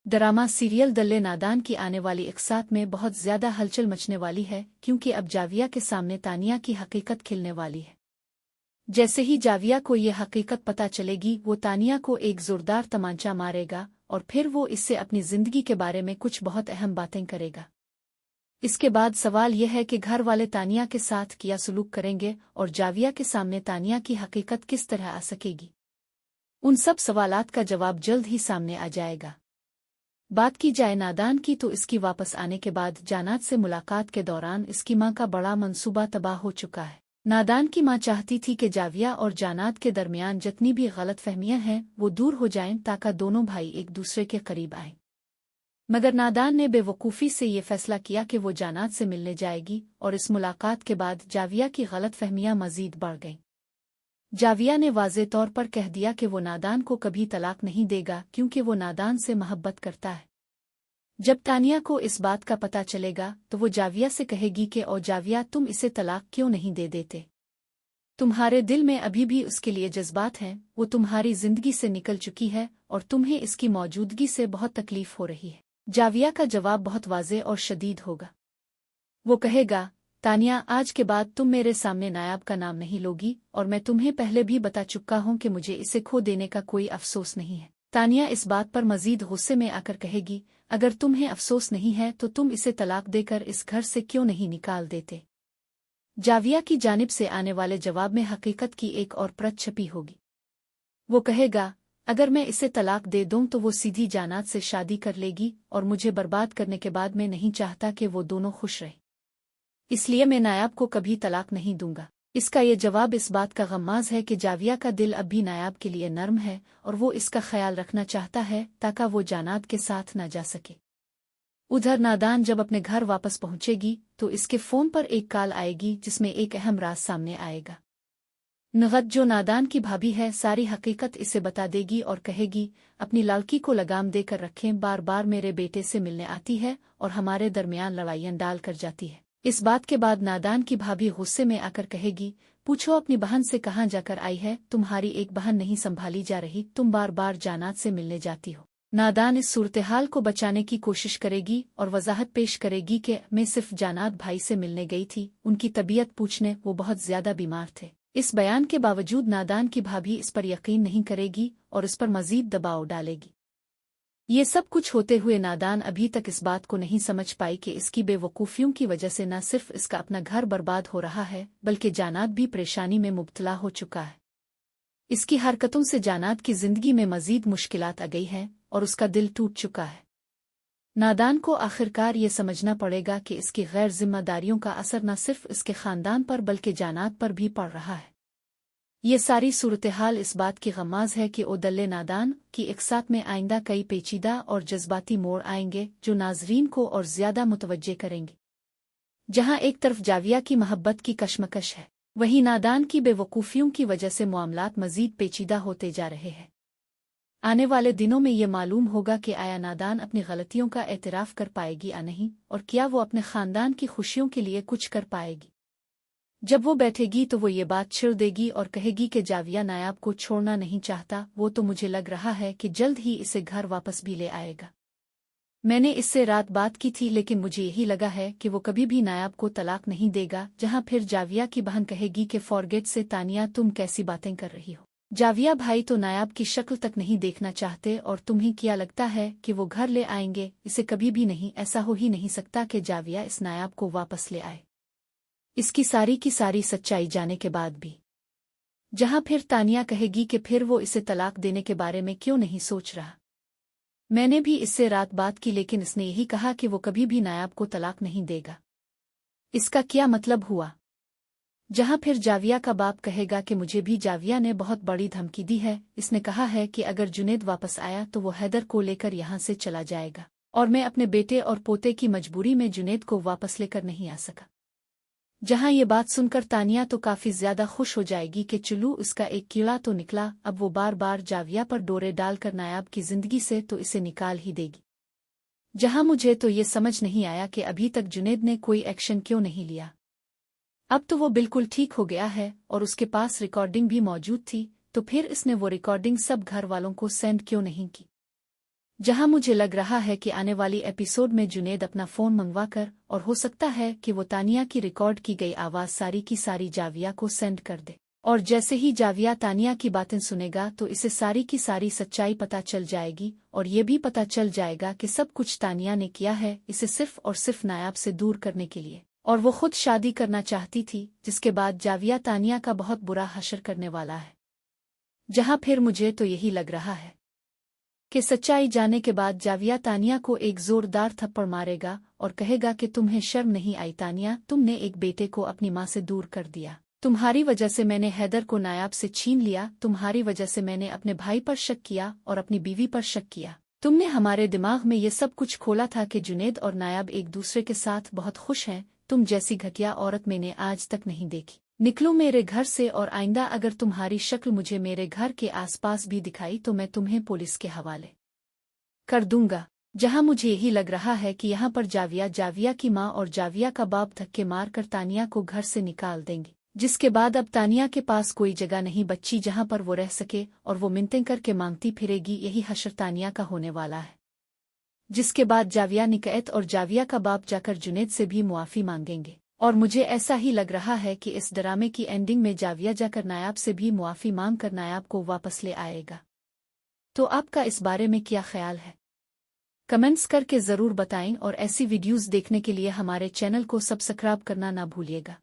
Drama serial दल्ले नादान की आने वाली इकसात में बहुत ज्यादा हलचल मचने वाली है क्योंकि अब जाविया के सामने तानिया की हकीकत खिलने वाली है। जैसे ही जाविया को ये हकीकत पता चलेगी वो तानिया को एक जोरदार तमांचा मारेगा और फिर वो इससे अपनी जिंदगी के बारे में कुछ बहुत अहम बातें करेगा। इसके बाद सवाल यह है कि घर वाले तानिया के साथ क्या सलूक करेंगे और जाविया के सामने तानिया की हकीकत किस तरह आ सकेगी। उन सब सवालात का जवाब जल्द ही सामने आ जाएगा। बात की जाए नादान की तो इसकी वापस आने के बाद जानात से मुलाकात के दौरान इसकी मां का बड़ा मंसूबा तबाह हो चुका है। नादान की मां चाहती थी कि जाविया और जानात के दरमियान जितनी भी गलतफहमियां हैं वो दूर हो जाएं ताकि दोनों भाई एक दूसरे के करीब आएं। मगर नादान ने बेवकूफ़ी से ये फैसला किया कि वो जानात से मिलने जाएगी और इस मुलाकात के बाद जाविया की गलतफहमियां मजीद बढ़ गईं। जाविया ने वाज़े तौर पर कह दिया कि वो नादान को कभी तलाक नहीं देगा क्योंकि वो नादान से मोहब्बत करता है। जब तानिया को इस बात का पता चलेगा तो वो जाविया से कहेगी कि ओ जाविया, तुम इसे तलाक क्यों नहीं दे देते? तुम्हारे दिल में अभी भी उसके लिए जज्बात हैं, वो तुम्हारी जिंदगी से निकल चुकी है और तुम्हें इसकी मौजूदगी से बहुत तकलीफ हो रही है। जाविया का जवाब बहुत वाज़े और शदीद होगा। वो कहेगा, तानिया, आज के बाद तुम मेरे सामने नायाब का नाम नहीं लोगी और मैं तुम्हें पहले भी बता चुका हूं कि मुझे इसे खो देने का कोई अफसोस नहीं है। तानिया इस बात पर मजीद गुस्से में आकर कहेगी, अगर तुम्हें अफसोस नहीं है तो तुम इसे तलाक देकर इस घर से क्यों नहीं निकाल देते? जाविया की जानिब से आने वाले जवाब में हकीकत की एक और परत छपी होगी। वो कहेगा, अगर मैं इसे तलाक दे दूं तो वो सीधी जानात से शादी कर लेगी और मुझे बर्बाद करने के बाद मैं नहीं चाहता कि वो दोनों खुश रहें, इसलिए मैं नायाब को कभी तलाक नहीं दूंगा। इसका ये जवाब इस बात का गम्माज है कि जाविया का दिल अब भी नायाब के लिए नर्म है और वो इसका ख्याल रखना चाहता है ताकि वो जानात के साथ न जा सके। उधर नादान जब अपने घर वापस पहुंचेगी तो इसके फ़ोन पर एक कॉल आएगी जिसमें एक अहम राज सामने आएगा। नगद जो नादान की भाभी है सारी हकीकत इसे बता देगी और कहेगी, अपनी लालकी को लगाम देकर रखें, बार बार मेरे बेटे से मिलने आती है और हमारे दरमियान लड़ाइयां डाल कर जाती है। इस बात के बाद नादान की भाभी गुस्से में आकर कहेगी, पूछो अपनी बहन से कहाँ जाकर आई है, तुम्हारी एक बहन नहीं संभाली जा रही, तुम बार बार जानात से मिलने जाती हो। नादान इस सूरत-ए-हाल को बचाने की कोशिश करेगी और वजाहत पेश करेगी कि मैं सिर्फ जानात भाई से मिलने गई थी, उनकी तबीयत पूछने, वो बहुत ज्यादा बीमार थे। इस बयान के बावजूद नादान की भाभी इस पर यकीन नहीं करेगी और इस पर मजीद दबाव डालेगी। ये सब कुछ होते हुए नादान अभी तक इस बात को नहीं समझ पाई कि इसकी बेवकूफ़ियों की वजह से न सिर्फ इसका अपना घर बर्बाद हो रहा है बल्कि जानात भी परेशानी में मुब्तला हो चुका है। इसकी हरकतों से जानात की जिंदगी में मजीद मुश्किलात आ गई हैं और उसका दिल टूट चुका है। नादान को आखिरकार ये समझना पड़ेगा कि इसकी गैर जिम्मेदारियों का असर न सिर्फ इसके खानदान पर बल्कि जानात पर भी पड़ रहा है। ये सारी सूरत-ए-हाल इस बात की गम्माज है कि ओदल्ले नादान की इकसात में आइंदा कई पेचीदा और जज्बाती मोड़ आएंगे जो नाजरीन को और ज्यादा मुतवज्जे करेंगे। जहां एक तरफ जाविया की मोहब्बत की कशमकश है, वहीं नादान की बेवकूफ़ियों की वजह से मामलात मजीद पेचीदा होते जा रहे हैं। आने वाले दिनों में ये मालूम होगा कि आया नादान अपनी गलतियों का एतराफ़ कर पाएगी या नहीं और क्या वो अपने खानदान की खुशियों के लिए कुछ कर पाएगी। जब वो बैठेगी तो वो ये बात छिड़ देगी और कहेगी कि जाविया नायाब को छोड़ना नहीं चाहता, वो तो मुझे लग रहा है कि जल्द ही इसे घर वापस भी ले आएगा। मैंने इससे रात बात की थी लेकिन मुझे यही लगा है कि वो कभी भी नायाब को तलाक नहीं देगा। जहां फिर जाविया की बहन कहेगी कि फॉरगेट से तानिया, तुम कैसी बातें कर रही हो? जाविया भाई तो नायाब की शक्ल तक नहीं देखना चाहते और तुम्हें क्या लगता है कि वो घर ले आएंगे? इसे कभी भी नहीं, ऐसा हो ही नहीं सकता कि जाविया इस नायाब को वापस ले आए, इसकी सारी की सारी सच्चाई जाने के बाद भी। जहां फिर तानिया कहेगी कि फिर वो इसे तलाक देने के बारे में क्यों नहीं सोच रहा? मैंने भी इससे रात बात की लेकिन इसने यही कहा कि वो कभी भी नायाब को तलाक नहीं देगा। इसका क्या मतलब हुआ? जहां फिर जाविया का बाप कहेगा कि मुझे भी जाविया ने बहुत बड़ी धमकी दी है, इसने कहा है कि अगर जुनेद वापस आया तो वो हैदर को लेकर यहां से चला जाएगा और मैं अपने बेटे और पोते की मजबूरी में जुनेद को वापस लेकर नहीं आ सका। जहां ये बात सुनकर तानिया तो काफी ज्यादा खुश हो जाएगी कि चुलू उसका एक कीड़ा तो निकला, अब वो बार बार जाविया पर डोरे डालकर नायाब की जिंदगी से तो इसे निकाल ही देगी। जहां मुझे तो ये समझ नहीं आया कि अभी तक जुनेद ने कोई एक्शन क्यों नहीं लिया। अब तो वो बिल्कुल ठीक हो गया है और उसके पास रिकॉर्डिंग भी मौजूद थी, तो फिर इसने वो रिकॉर्डिंग सब घर वालों को सेंड क्यों नहीं की? जहां मुझे लग रहा है कि आने वाली एपिसोड में जुनेद अपना फ़ोन मंगवा कर और हो सकता है कि वो तानिया की रिकॉर्ड की गई आवाज़ सारी की सारी जाविया को सेंड कर दे। और जैसे ही जाविया तानिया की बातें सुनेगा तो इसे सारी की सारी सच्चाई पता चल जाएगी और ये भी पता चल जाएगा कि सब कुछ तानिया ने किया है इसे सिर्फ और सिर्फ नायाब से दूर करने के लिए, और वो खुद शादी करना चाहती थी, जिसके बाद जाविया तानिया का बहुत बुरा हशर करने वाला है। जहां फिर मुझे तो यही लग रहा है कि सच्चाई जाने के बाद जाविया तानिया को एक जोरदार थप्पड़ मारेगा और कहेगा कि तुम्हें शर्म नहीं आई तानिया, तुमने एक बेटे को अपनी माँ से दूर कर दिया, तुम्हारी वजह से मैंने हैदर को नायाब से छीन लिया, तुम्हारी वजह से मैंने अपने भाई पर शक किया और अपनी बीवी पर शक किया, तुमने हमारे दिमाग में ये सब कुछ खोला था कि जुनेद और नायाब एक दूसरे के साथ बहुत खुश हैं, तुम जैसी घटिया औरत मैंने आज तक नहीं देखी, निकलो मेरे घर से और आइंदा अगर तुम्हारी शक्ल मुझे मेरे घर के आसपास भी दिखाई तो मैं तुम्हें पुलिस के हवाले कर दूंगा। जहां मुझे यही लग रहा है कि यहाँ पर जाविया की माँ और जाविया का बाप धक्के मार कर तानिया को घर से निकाल देंगे, जिसके बाद अब तानिया के पास कोई जगह नहीं बच्ची जहां पर वो रह सके और वो मिन्नतें करके मांगती फिरेगी। यही हशर तानिया का होने वाला है, जिसके बाद जाविया निकैत और जाविया का बाप जाकर जुनेद से भी मुआफ़ी मांगेंगे। और मुझे ऐसा ही लग रहा है कि इस ड्रामे की एंडिंग में जाविया जाकर नायाब से भी मुआफ़ी मांग कर नायाब को वापस ले आएगा। तो आपका इस बारे में क्या ख्याल है? कमेंट्स करके ज़रूर बताएं और ऐसी वीडियोज़ देखने के लिए हमारे चैनल को सब्सक्राइब करना ना भूलिएगा।